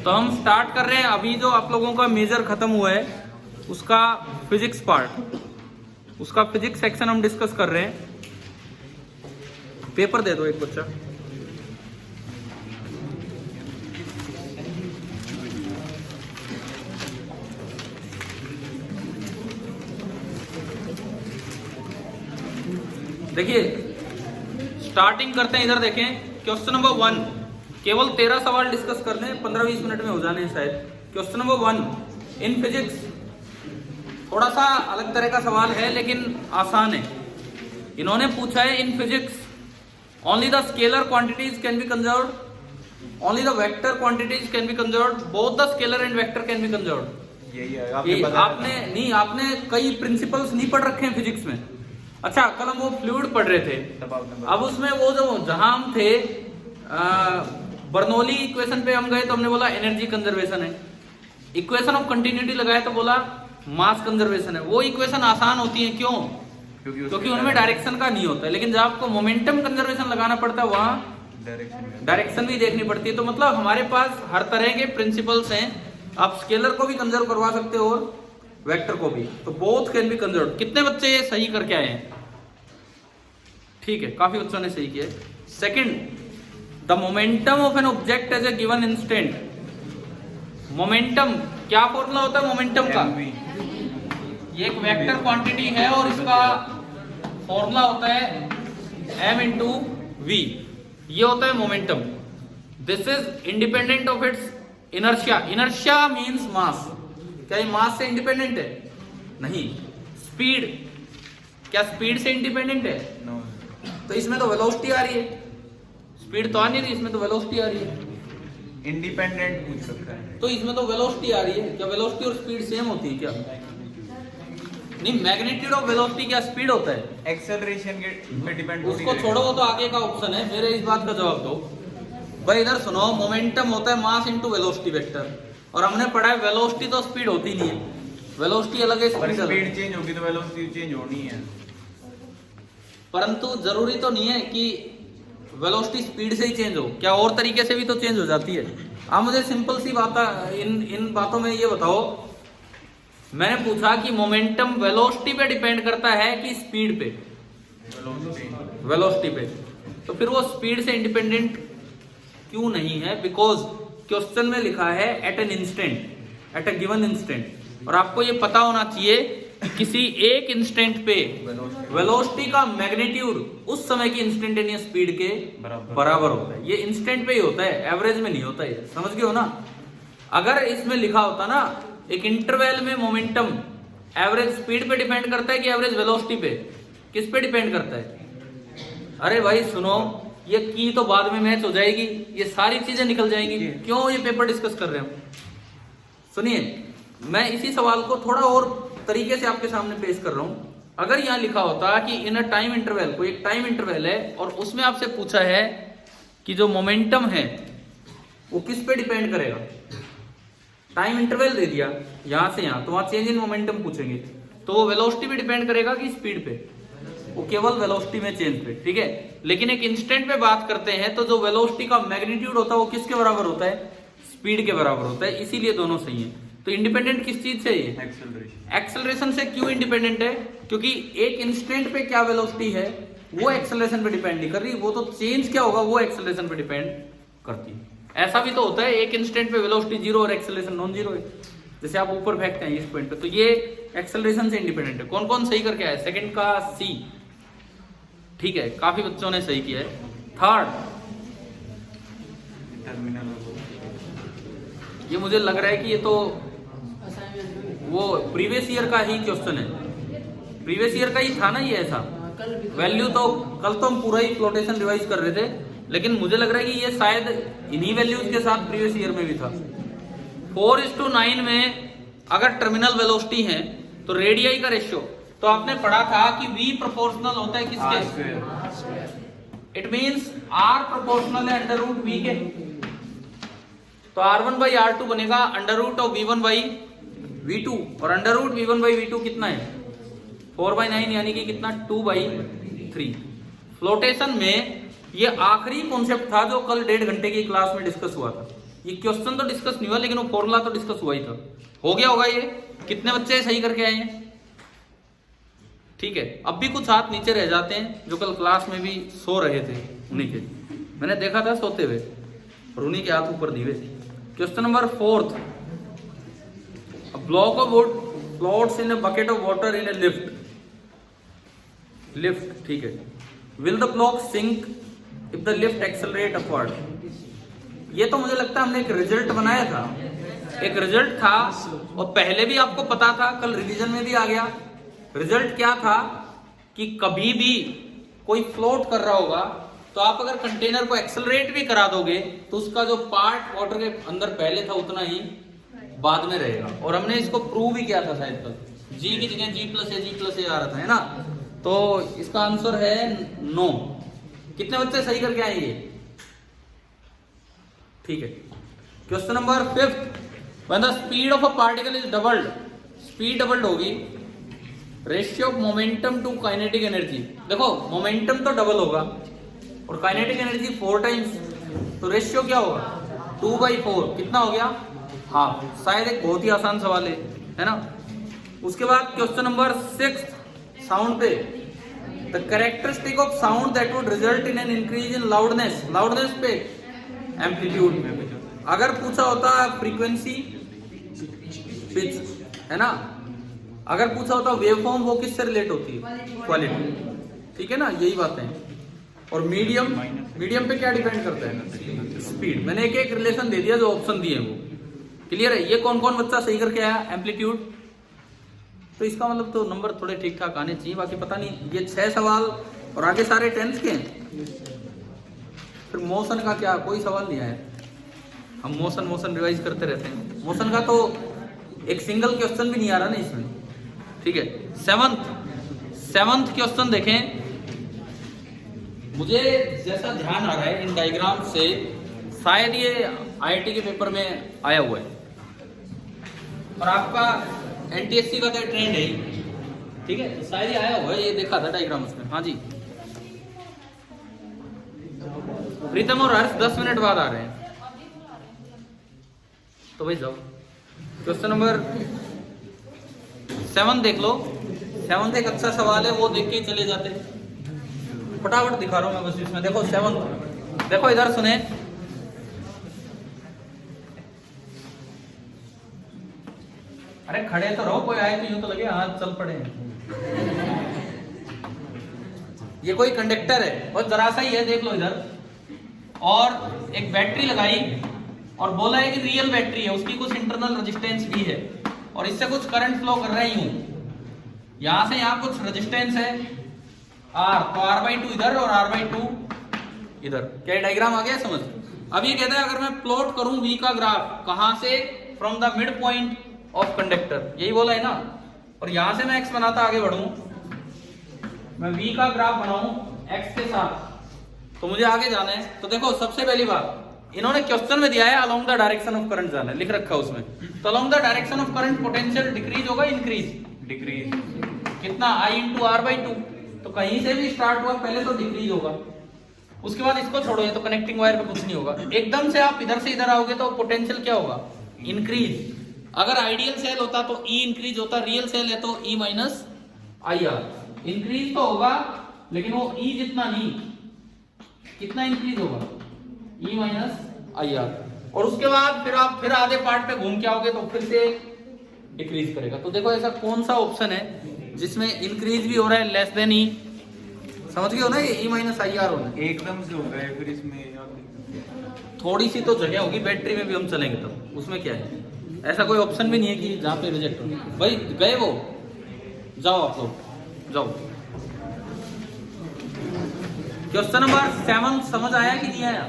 तो हम स्टार्ट कर रहे हैं। अभी जो आप लोगों का मेजर खत्म हुआ है उसका फिजिक्स पार्ट, उसका फिजिक्स सेक्शन हम डिस्कस कर रहे हैं। पेपर दे दो एक बच्चा। देखिए स्टार्टिंग करते हैं। इधर देखें, क्वेश्चन नंबर 1, केवल 13 सवाल डिस्कस करने, 15-20 मिनट में हो जाने हैं शायद। क्वेश्चन नंबर 1 इन फिजिक्स, थोड़ा सा अलग तरह का सवाल है लेकिन आसान है। इन्होंने पूछा है in physics only the scalar quantities can be conserved, only the vector quantities can be conserved, both the scalar and vector can be conserved. यही है। आपने कई प्रिंसिपल्स नहीं पढ़ रखे हैं फिजिक्स में। अच्छा, कल हम वो फ्लूइड पढ़ रहे थे, अब उसमें वो जो जहां हम थे बर्नौली इक्वेशन पे हम गए तो हमने बोला एनर्जी कंजर्वेशन है। इक्वेशन ऑफ कंटिन्यूटी लगाया तो बोला मास कंजर्वेशन है। वो इक्वेशन आसान होती है, क्यों? क्योंकि उनमें डायरेक्शन का नहीं होता है। लेकिन जब आपको मोमेंटम कंजर्वेशन लगाना पड़ता है वहां डायरेक्शन भी देखनी पड़ती है। तो मतलब हमारे पास हर तरह के प्रिंसिपल्स हैं। आप स्केलर को भी कंजर्व करवा सकते हो और वेक्टर को भी, तो बोथ कैन बी कंजर्व। कितने बच्चे ये सही करके आए हैं? ठीक है, काफी बच्चों ने सही किया। Second, the momentum of an object as a given instant. Momentum क्या फॉर्मूला होता है मोमेंटम का? ये एक वेक्टर क्वांटिटी है और इसका फॉर्मूला होता है m इंटू वी। ये होता है momentum. This is independent of its inertia. Inertia means mass. क्या ये मास से इंडिपेंडेंट है? नहीं। स्पीड, क्या स्पीड से इंडिपेंडेंट है? no. तो इसमें तो वेलोसिटी आ रही है, स्पीड तो आ नहीं रही, इसमें तो वेलोसिटी आ रही है। इंडिपेंडेंट पूछ रखा है तो इसमें तो वेलोसिटी आ रही है। क्या वेलोसिटी और स्पीड सेम होती है क्या? नहीं, मैग्नीट्यूड ऑफ वेलोसिटी क्या स्पीड होता है? एक्सेलरेशन के पे डिपेंड। उसको छोड़ो, वो तो आगे का ऑप्शन है। मेरे इस बात का जवाब दो भाई। इधर सुनो, मोमेंटम होता है मास इनटू वेलोसिटी वेक्टर, और हमने पढ़ा है वेलोसिटी तो स्पीड होती नहीं है। वेलोसिटी अलग है, स्पीड चेंज होगी तो वेलोसिटी चेंज होनी है। परंतु जरूरी तो नहीं है कि वेलोसिटी स्पीड से ही चेंज हो। क्या और तरीके से भी तो चेंज हो जाती है। आप मुझे सिंपल सी बात इन बातों में ये बताओ, मैंने पूछा कि मोमेंटम वेलोसिटी पे डिपेंड करता है कि स्पीड पे? वेलोसिटी पे। तो फिर वो स्पीड से इंडिपेंडेंट क्यों नहीं है? बिकॉज क्वेश्चन में लिखा है at an instant, at a given instant. और आपको ये पता होना चाहिए कि किसी एक इंस्टेंट पे वेलोसिटी का मैग्नीट्यूड उस समय की इंस्टेंटेनियस स्पीड के बराबर होता है। ये इंस्टेंट पे ही होता है, एवरेज में नहीं होता है। समझ गए हो ना? अगर इसमें लिखा होता ना एक इंटरवल में मोमेंटम एवरेज स्पीड पे डिपेंड करता है कि एवरेज वेलोसिटी पे, किस पे डिपेंड करता है? अरे भाई सुनो, ये की तो बाद में मैच हो जाएगी, ये सारी चीजें निकल जाएंगी। क्यों ये पेपर डिस्कस कर रहे हैं? सुनिए, मैं इसी सवाल को थोड़ा और तरीके से आपके सामने पेश कर रहा हूं। अगर यहां लिखा होता कि इन अ टाइम इंटरवल, कोई एक टाइम इंटरवल है और उसमें आपसे पूछा है कि जो मोमेंटम है वो किस पे डिपेंड करेगा। टाइम इंटरवल दे दिया यहां से यहां, तो वहां चेंज इन मोमेंटम पूछेंगे, तो वो वेलोसिटी पे डिपेंड करेगा कि स्पीड पे? वो केवल वेलोसिटी में चेंज पे। ठीक है, लेकिन एक इंस्टेंट पे बात करते हैं तो जो वेलोसिटी का मैग्नीट्यूड होता है वो किसके बराबर होता है? स्पीड के बराबर होता है। इसीलिए दोनों सही है। तो इंडिपेंडेंट किस चीज से? ये एक्सेलरेशन से। क्यों इंडिपेंडेंट है? क्योंकि एक इंस्टेंट पे क्या वेलोसिटी है वो एक्सेलरेशन पे डिपेंड नहीं कर रही, वो तो चेंज क्या होगा वो एक्सेलरेशन पे डिपेंड करती है। ऐसा भी तो होता है, एक इंस्टेंट पे वेलोसिटी जीरो और एक्सेलरेशन नॉन जीरो है। जैसे आप ऊपर फेंकते हैं इस पॉइंट पे, तो ये एक्सेलरेशन से इंडिपेंडेंट है। कौन कौन सही करके आया? सेकंड का सी। ठीक है, काफी बच्चों ने सही किया है। थर्ड, ये मुझे लग रहा है कि ये तो वो प्रीवियस ईयर का ही क्वेश्चन है। प्रीवियस ईयर का ही था ना ये ऐसा। वैल्यू तो कल तो हम पूरा ही फ्लोटेशन रिवाइज कर रहे थे, लेकिन मुझे लग रहा है कि ये शायद इन्हीं वैल्यूज के साथ प्रीवियस ईयर में भी था। 4:9 में अगर टर्मिनल वेलोसिटी है तो रेडियाई का रेशियो, तो आपने पढ़ा था कि v प्रोपोर्शनल होता है किसके? इट मींस r प्रोपोर्शनल है अंडर रूट v के। तो r1/r2 बनेगा अंडर रूट ऑफ v1/v2, और अंडर रूट v1/v2 कितना है? 4/9, यानी कि कितना? 2/3। फ्लोटेशन में ये आखिरी कॉन्सेप्ट था जो कल 1.5 घंटे की क्लास में डिस्कस हुआ था। ये क्वेश्चन तो डिस्कस नहीं हुआ लेकिन वो फॉर्मूला तो डिस्कस हुआ ही था। हो गया होगा ये? कितने बच्चे सही करके आए हैं? ठीक है, अब भी कुछ हाथ नीचे रह जाते हैं जो कल क्लास में भी सो रहे थे, उन्हीं के मैंने देखा था सोते हुए और उन्हीं के हाथ ऊपर दिए। Question number 4, a block of wood floats in a bucket of water in a lift, ठीक है, will the block sink if the lift accelerate upward? ये तो मुझे लगता है हमने एक रिजल्ट बनाया था, एक रिजल्ट था और पहले भी आपको पता था, कल रिवीजन में भी आ गया। रिजल्ट क्या था कि कभी भी कोई फ्लोट कर रहा होगा तो आप अगर कंटेनर को एक्सेलरेट भी करा दोगे तो उसका जो पार्ट वाटर के अंदर पहले था उतना ही बाद में रहेगा। और हमने इसको प्रूव भी किया था शायद कल, जी की जगह G प्लस ए आ रहा था, है ना? तो इसका आंसर है 9। कितने बच्चे सही करके आएंगे? ठीक है। Question number 5, when the speed of a particle is doubled, speed doubled होगी, ratio of momentum to kinetic energy. देखो मोमेंटम तो डबल होगा और काइनेटिक एनर्जी 4 टाइम्स, तो रेशियो क्या होगा? 2/4। कितना हो गया? हाफ। शायद एक बहुत ही आसान सवाल है ना? उसके बाद क्वेश्चन नंबर 6, साउंड पे, the characteristic of sound that would result in an increase in loudness, loudness पे एम्पलीट्यूड में। अगर पूछा होता फ्रीक्वेंसी, पिच, है ना? अगर पूछा होता वेवफॉर्म, वो किससे रिलेट होती है? क्वालिटी, ठीक है ना? यही बातें हैं। और मीडियम, मीडियम पे क्या डिपेंड करता है? स्पीड। मैंने एक एक रिलेशन दे दिया जो ऑप्शन दिए वो क्लियर है। ये कौन कौन बच्चा सही करके आया? एम्पलीट्यूड। तो इसका मतलब तो नंबर थोड़े ठीक ठाक आने चाहिए, बाकी पता नहीं। ये 6 सवाल और आगे सारे 10th के हैं। फिर मोशन का क्या? कोई सवाल नहीं आया। हम मोशन रिवाइज करते रहते हैं। मोशन का तो एक सिंगल क्वेश्चन भी नहीं आ रहा ना इसमें, ठीक है। 7th क्वेश्चन देखें। मुझे जैसा ध्यान आ रहा है इन डायग्राम से, शायद ये IIT के पेपर में आया हुआ है और आपका NTSC का तो ट्रेंड है ही, ठीक है, तो शायद ये आया हुआ है, ये देखा था डायग्राम उसमें। हाँ जी, प्रीतम और हर्ष 10 मिनट बाद आ रहे हैं, तो भाई जाओ। क्वेश्चन नंबर 7 देख लो। 7 एक अच्छा सवाल है, वो देख के चले जाते। फटाफट दिखा रहा हूं मैं बस इसमें। देखो 7, देखो इधर सुने। अरे खड़े तो रहो, कोई आए तो यूं तो लगे हाथ चल पड़े। ये कोई कंडक्टर है और जरा सा ही है, देख लो इधर, और एक बैटरी लगाई और बोला है कि रियल बैटरी है, उसकी कुछ इंटरनल रेजिस्टेंस भी है और इससे कुछ करंट फ्लो कर रहा है यूं, यहां से यहां कुछ रेजिस्टेंस है R, तो R/2 इधर और R/2 इधर। क्या डायग्राम आ गया समझ? अब ये कहता है अगर मैं प्लॉट करूं V का ग्राफ, कहां से? From the mid point of conductor, यही बोला है ना। और यहां से मैं x बनाता आगे बढ़ूं, मैं V का ग्राफ बनाऊं x के साथ, तो मुझे आगे जाना है। तो देखो सबसे पहली बात, इन्होंने क्वेश्चन में दिया है along the direction of current जाना है, लिख रखा है उसमें। तो along the direction of current potential decrease होगा इंक्रीज? डिक्रीज। कितना? I × R/2। तो कहीं से भी स्टार्ट हुआ पहले तो डिक्रीज होगा, उसके बाद इसको छोड़ो, ये तो कनेक्टिंग वायर पे कुछ नहीं होगा। एकदम से आप इधर से इधर आओगे तो पोटेंशियल क्या होगा? इंक्रीज। अगर आइडियल सेल होता तो E इंक्रीज होता, रियल सेल है तो E - IR। इंक्रीज तो होगा लेकिन वो E जितना नहीं। कितना इंक्रीज होगा? E - IR। और उसके बाद फिर आप फिर आधे पार्ट पे घूम के आओगे तो फिर से डिक्रीज करेगा। तो देखो ऐसा कौन सा ऑप्शन है जिसमें इंक्रीज भी हो रहा है लेस देन E? समझ गए हो ना? ये E - IR होना एकदम से हो गए फिर इसमें थोड़ी सी तो जगह होगी, बैटरी में भी हम चलेंगे तब, उसमें क्या है? ऐसा कोई ऑप्शन भी नहीं है कि जहाँ पे रिजेक्ट हो। भाई गए वो, जाओ आप लोग जाओ। क्वेश्चन नंबर 7 समझ आया कि नहीं आया?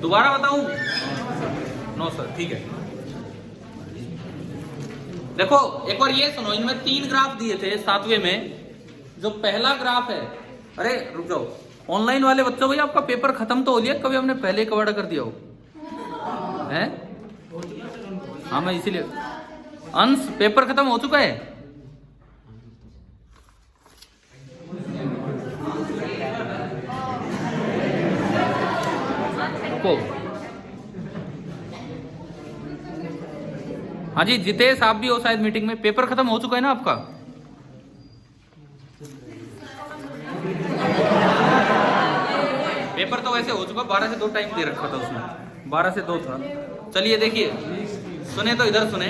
दोबारा बताऊं? नो सर, ठीक है। देखो एक बार ये सुनो, इनमें 3 ग्राफ दिए थे 7वें में। जो पहला ग्राफ है, अरे रुक जाओ, ऑनलाइन वाले बच्चों, भाई आपका पेपर खत्म तो हो लिया, कभी हमने पहले कवर कर दिया हो है? हाँ मैं इसीलिए, अंश पेपर खत्म हो चुका है। हाँ जी जितेश, आप भी हो शायद मीटिंग में। पेपर खत्म हो चुका है ना आपका? पेपर तो वैसे हो चुका, 12 से 2 टाइम दे रखा था उसमें, 12 से 2 था। चलिए देखिए, सुने तो इधर सुने।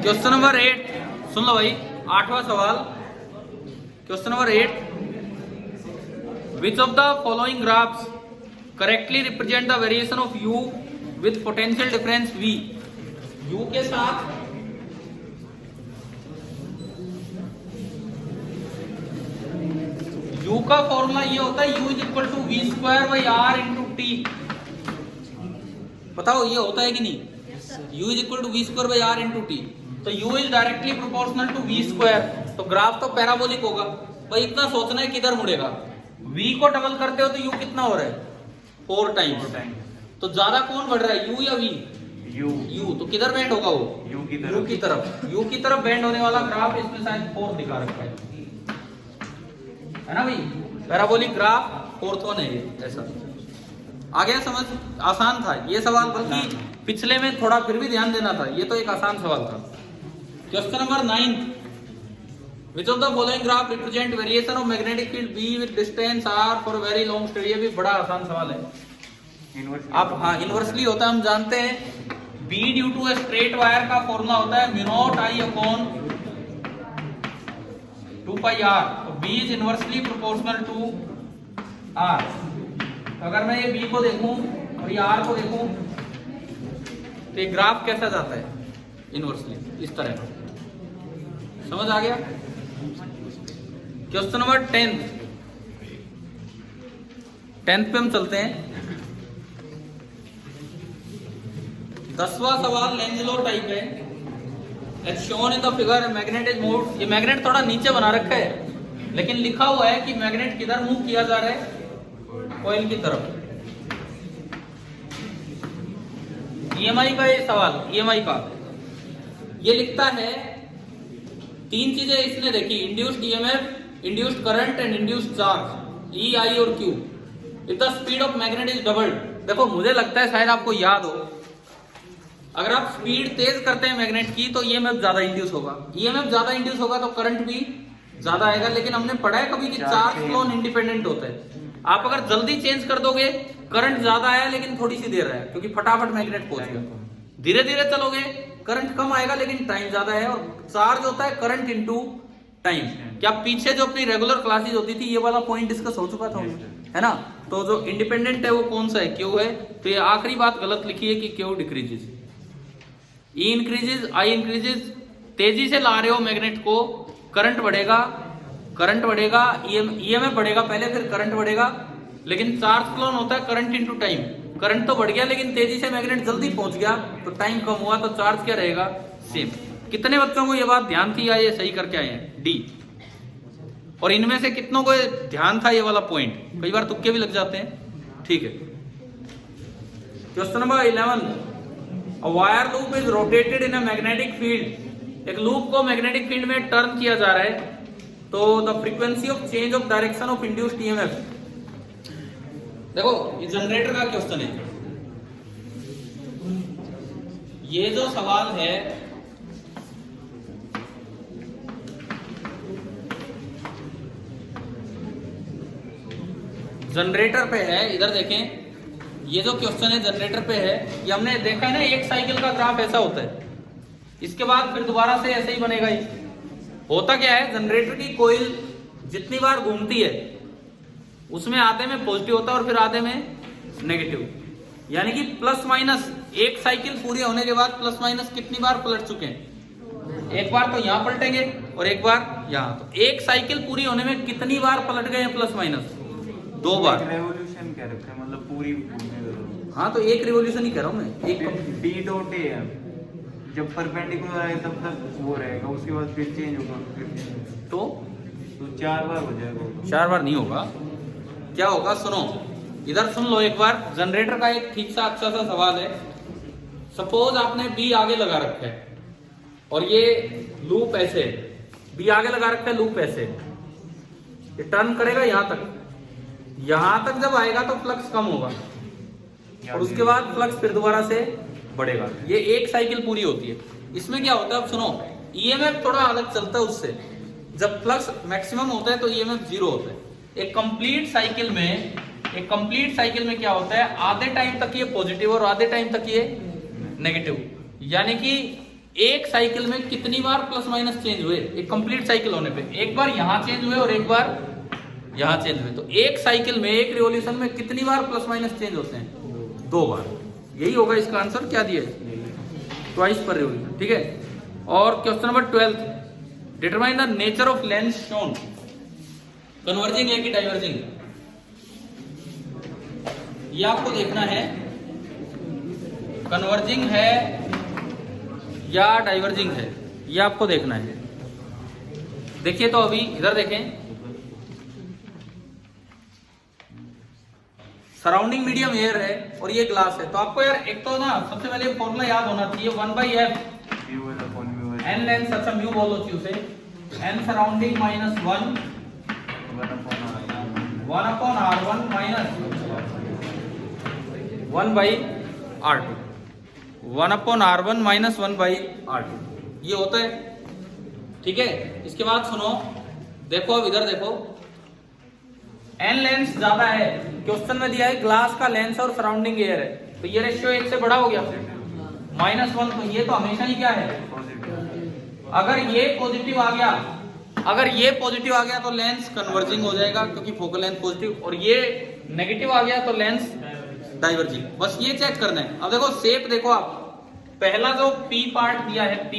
क्वेश्चन नंबर 8 सुन लो भाई, 8वां सवाल। Question number 8, which of the following graphs correctly represent the variation of you with potential difference v। u के साथ u का फॉर्मूला ये होता है u is equal to V square by R into T. बताओ ये होता है कि नहीं? u is equal to V square by R into T. तो u is directly proportional to v square, तो ग्राफ तो पैराबोलिक होगा। भाई इतना सोचना है किधर मुड़ेगा। v को डबल करते हो तो u कितना हो रहा है? 4 टाइम्स। तो ज्यादा कौन बढ़ रहा है, u या v? u। तो किधर बेंड होगा वो? u की तरफ बेंड होने वाला ग्राफ इसमें शायद 4 दिखा रखा है ना भाई? पैराबोलिक ग्राफ 4th वन है ये, ऐसा। आ गया समझ? आसान था ये सवाल, बल्कि पिछले में थोड़ा फिर भी ध्यान देना था, ये तो एक आसान सवाल था। Question number 9, which of the following graph represent variation of magnetic field B with distance r for very long stage. ये भी बड़ा आसान सवाल है। आप हाँ इनवर्सली होता है हम जानते हैं। B due to straight wire का फॉर्मूला होता है mu not I upon 2 pi r। तो B is inversely proportional to r। तो अगर मैं ये B को देखूं और ये R को देखूं तो ये ग्राफ कैसा जाता है? इनवर्सली इस तरह का। समझ आ गया? क्वेश्चन नंबर 10th पे हम चलते हैं। 10वां सवाल लेंजलो टाइप है। As shown in the figure magnet is moved. ये मैग्नेट थोड़ा नीचे बना रखा है, लेकिन लिखा हुआ है कि मैग्नेट किधर मूव किया जा रहा है? कॉइल की तरफ। EMI का ये सवाल, EMI का ये लिखता है 3 चीजें इसने देखी, induced EMF, induced current and induced charge, E, I और Q। If the speed of magnet is doubled. देखो मुझे लगता है शायद आपको याद हो, अगर आप स्पीड तेज करते हैं मैग्नेट की तो EMF ज्यादा इंड्यूस होगा। EMF ज्यादा इंड्यूस होगा तो करंट भी ज्यादा आएगा। लेकिन हमने पढ़ा है कभी कि चार्ज फ्लो इंडिपेंडेंट होता है। आप अगर जल्दी चेंज कर दोगे, करंट ज्यादा आया लेकिन थोड़ी सी देर है, क्योंकि फटाफट मैग्नेट पहुंच गया। धीरे धीरे चलोगे, करंट कम आएगा लेकिन टाइम ज्यादा है। और चार्ज होता है करंट इनटू टाइम। क्या पीछे जो अपनी रेगुलर क्लासेस होती थी, ये वाला पॉइंट डिस्कस हो चुका था, है ना? तो जो इंडिपेंडेंट है वो कौन सा है? क्यू है। तो ये आखिरी बात गलत लिखी है कि क्यू डिक्रीजेस, ई इंक्रीजेस, आई इंक्रीजेस। तेजी से ला रहे हो मैग्नेट को, करंट बढ़ेगा, EMF बढ़ेगा पहले, फिर करंट बढ़ेगा। लेकिन चार्ज फ्लो होता है करंट इनटू टाइम। करंट तो बढ़ गया लेकिन तेजी से मैग्नेट जल्दी पहुंच गया तो टाइम कम हुआ, तो चार्ज क्या रहेगा? सेम। कितने बच्चों को ये बात ध्यान थी या ये सही करके आए हैं? डी। और इनमें से कितनों को ध्यान था ये वाला पॉइंट? कई बार तुक्के भी लग जाते हैं। ठीक है। Question number 11, a wire loop is rotated in a magnetic field. एक लूप को मैग्नेटिक फील्ड में टर्न किया जा रहा है, तो the frequency of change of direction of induced EMF। देखो ये जनरेटर का क्वेश्चन है। ये जो सवाल है जनरेटर पे है। इधर देखें, ये जो क्वेश्चन है जनरेटर पे है। ये हमने देखा है ना, एक साइकिल का ग्राफ ऐसा होता है, इसके बाद फिर दोबारा से ऐसे ही बनेगा। ही होता क्या है, जनरेटर की कोइल जितनी बार घूमती है उसमें आधे में पॉजिटिव होता है और फिर आधे में नेगेटिव। यानी कि प्लस माइनस, एक साइकिल पूरी होने के बाद प्लस माइनस कितनी बार पलट चुके हैं? एक बार तो यहाँ पलटेंगे और एक बार यहाँ। तो एक साइकिल पूरी होने में कितनी बार पलट गए हैं प्लस माइनस? 2 बार। रेवोल्यूशन कह रखा है, मतलब पूरी घूमने। हाँ तो एक रिवोल्यूशन ही कह रहा हूँ मैं। एक डी डॉट ए है, जब परपेंडिकुलर आए तब तक वो रहेगा, उसके बाद फिर चेंज होगा, तो 4 बार हो जाएगा। 4 बार नहीं होगा। क्या होगा सुनो, इधर सुन लो एक बार। जनरेटर का एक ठीक सा अच्छा सा सवाल है। सपोज आपने बी आगे लगा रखा है और ये लूप ऐसे, बी आगे लगा रखा है, लूप ऐसे, ये टर्न करेगा यहां तक जब आएगा तो फ्लक्स कम होगा और उसके बाद फ्लक्स फिर दोबारा से बढ़ेगा। ये एक साइकिल पूरी होती है। इसमें क्या होता है, अब सुनो, ईएमएफ थोड़ा अलग चलता है उससे। जब फ्लक्स मैक्सिमम होता है तो ईएमएफ 0 होता है। एक कंप्लीट साइकिल में क्या होता है, आधे टाइम तक ये पॉजिटिव और आधे टाइम तक ये नेगेटिव। यानी कि एक साइकिल में कितनी बार प्लस माइनस चेंज हुए, एक कंप्लीट साइकिल होने पे एक बार यहां चेंज हुए और एक बार यहां चेंज हुए। तो एक साइकिल में, एक रिवॉल्यूशन में कितनी बार प्लस माइनस चेंज होते हैं, 2 बार। यही होगा इसका आंसर। क्या दिया है, ट्वाइस पर रिवॉल्यूशन। ठीक है। और question number 12, determine the nature of lens shown, converging है कि डाइवर्जिंग। ये आपको देखना है कन्वर्जिंग है या डाइवर्जिंग है, ये आपको देखना है। देखिए तो अभी इधर देखें, सराउंडिंग मीडियम एयर है और ये ग्लास है। तो आपको यार एक तो ना सबसे पहले फॉर्मूला याद होना चाहिए, 1/f n लेंस, अच्छा म्यू बोलो चाहिए उसे, n surrounding minus 1 1/r1 minus 1/r2 1/r1 minus 1/r2, ये होता है। ठीक है। इसके बाद सुनो, देखो अब इधर देखो, n लेंस ज्यादा है, क्वेश्चन में दिया है ग्लास का लेंस और सराउंडिंग एयर है, तो ये रेशियो 1 से बड़ा हो गया, -1। तो ये तो हमेशा ही क्या है, अगर ये पॉजिटिव आ गया तो लेंस कन्वर्जिंग हो जाएगा क्योंकि फोकल लेंथ पॉजिटिव, और ये नेगेटिव आ गया तो लेंस डाइवर्जिंग। बस ये चेक करना है। अब देखो शेप देखो आप, पहला जो P पार्ट दिया है P,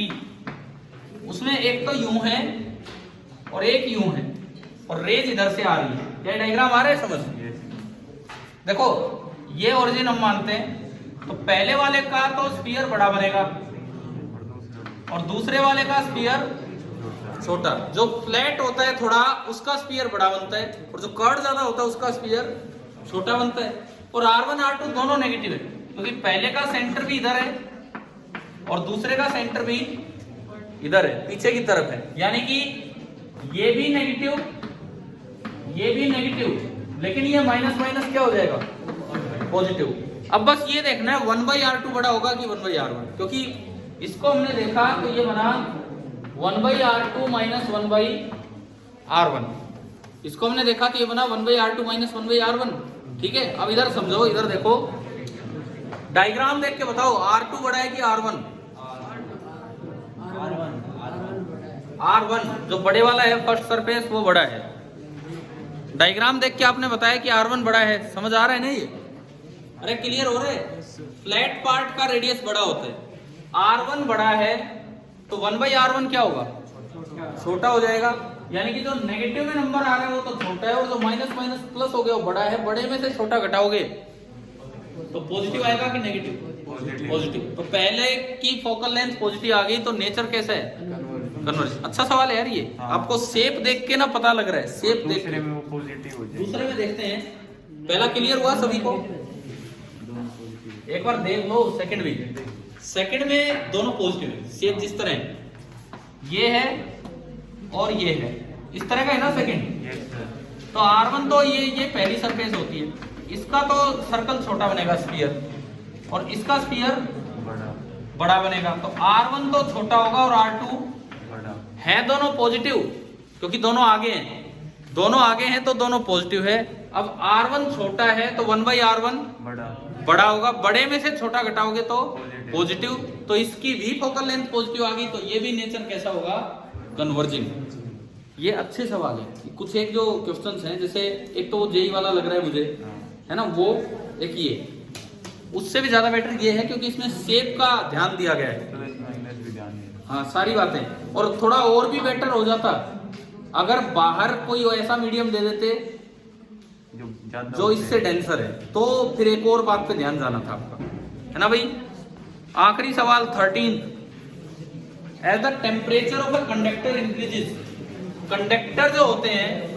उसमें एक तो यूं है और एक यूं है और रेज इधर से आ रही है। ये डायग्राम आ रहा है समझ? देखो ये ओरिजिन हम मानते हैं, तो पहले वाले का तो स्फीयर बड़ा बनेगा और दूसरे वाले का स्फीयर छोटा। जो फ्लैट होता है थोड़ा, उसका स्फीयर बड़ा बनता है, और जो कर्व ज्यादा होता है उसका स्फीयर छोटा बनता है। और R1 R2 दोनों नेगेटिव है क्योंकि पहले का सेंटर भी इधर है और दूसरे का सेंटर भी इधर है, पीछे की तरफ है। यानी कि ये भी नेगेटिव, लेकिन ये माइनस माइनस क्या हो जाएगा, पॉजिटिव। अब बस ये देखना है 1/r2 बड़ा होगा कि 1/r1, क्योंकि इसको हमने देखा तो ये बना 1/r2 माइनस 1/r1। इसको हमने देखा कि ये बना 1/r2 माइनस 1/r1। ठीक है। अब इधर समझो, इधर देखो, डायग्राम देख के बताओ R2 बड़ा है कि R1? R1 जो बड़े वाला है फर्स्ट सरफेस वो बड़ा है। डायग्राम देख के आपने बताया कि R1 बड़ा है, समझ आ रहा है ना ये? अरे क्लियर हो रहा है? फ्लैट पार्ट का रेडियस बड़ा होता है, R1 बड़ा है तो 1/r1 क्या होगा, छोटा हो जाएगा। यानी कि जो नेगेटिव में नंबर आ रहा है वो तो छोटा है और जो माइनस माइनस प्लस हो गया वो बड़ा है। बड़े में से छोटा घटाओगे तो पॉजिटिव आएगा कि नेगेटिव? पॉजिटिव। तो पहले की फोकल लेंथ पॉजिटिव आ गई तो नेचर कैसा है, कन्वर्जन। अच्छा सवाल है यार ये। हाँ। आपको शेप देख के ना पता लग रहा है, शेप देख के में वो पॉजिटिव हो जाएगा। दूसरे में देखते हैं, पहला क्लियर हुआ सभी को? एक बार देख लो सेकंड भी। सेकंड में दोनों पॉजिटिव है, शेप जिस तरह है, ये है और ये है, इस तरह का है ना सेकंड। तो R1 तो ये पहली सरफेस होती है, इसका तो सर्कल छोटा बनेगा स्फीयर, और इसका स्फीयर बड़ा बनेगा। तो R1 तो छोटा होगा और R2 बड़ा है। दोनों पॉजिटिव क्योंकि दोनों आगे हैं, तो दोनों पॉजिटिव है। अब R1 छोटा है तो 1/r1 बड़ा होगा, बड़े में से छोटा घटाओगे तो पॉजिटिव। तो इसकी भी फोकल लेंथ पॉजिटिव आ गई, तो ये भी नेचर कैसा होगा, कन्वर्जिंग। ये अच्छे सवाल है। कुछ एक जो क्वेश्चंस हैं, जैसे एक तो वो जेई वाला लग रहा है मुझे, है ना, वो एक ये, उससे भी ज्यादा बेटर ये है क्योंकि इसमें शेप का ध्यान दिया गया है। हाँ सारी बातें। और थोड़ा और भी बेटर हो जाता अगर बाहर कोई ऐसा मीडियम दे देते जो इससे डेंसर है, तो फिर एक और बात पे ध्यान जाना था आपका, है ना भाई। आखिरी सवाल 13, as the temperature of a conductor increases. Conductor जो होते हैं,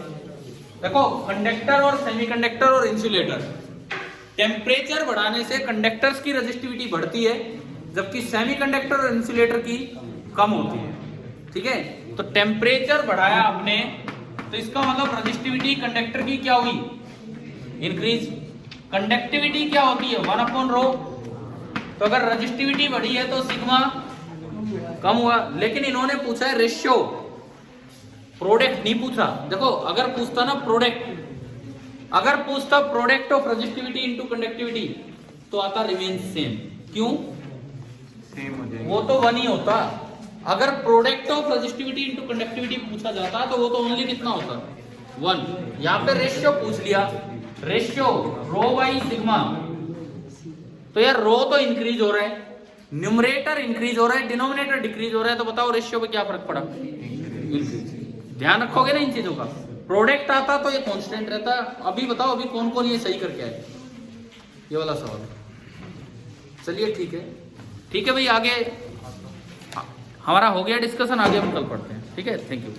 देखो कंडक्टर और सेमीकंडक्टर और इंसुलेटर, टेम्परेचर बढ़ाने से कंडक्टर्स की रेजिस्टिविटी बढ़ती है जबकि सेमीकंडक्टर और इंसुलेटर की कम होती है। ठीक है। तो टेम्परेचर बढ़ाया आपने तो इसका मतलब रेजिस्टिविटी कंडक्टर की क्या हुई, इंक्रीज। कंडक्टिविटी क्या होती है, 1/ρ, तो अगर रजिस्टिविटी बढ़ी है तो सिग्मा कम हुआ। लेकिन इन्होंने पूछा है रेशियो, प्रोडक्ट नहीं पूछा। देखो अगर पूछता ना प्रोडक्ट, अगर पूछता product of resistivity into conductivity तो आता रिमेन सेम। क्यों? सेम हो जाएगा। वो तो वन ही होता। अगर product of resistivity into conductivity पूछा जाता तो वो तो ओनली कितना होता? वन। यहाँ पे रेशियो पूछ लिया, रेशियो रो बाई सिग्मा। तो यार रो तो इंक्रीज हो रहा है, न्यूमरेटर इंक्रीज हो रहा है, डिनोमिनेटर डिक्रीज हो रहा है, तो बताओ रेशियो पे क्या फर्क पड़ा? ध्यान रखोगे ना इन चीजों का। प्रोडक्ट आता तो ये कांस्टेंट रहता। अभी बताओ अभी कौन कौन ये सही करके आए, ये वाला सवाल। चलिए ठीक है, ठीक है भाई, आगे हमारा हो गया डिस्कशन, आगे हम कल पढ़ते हैं। ठीक है, थैंक यू।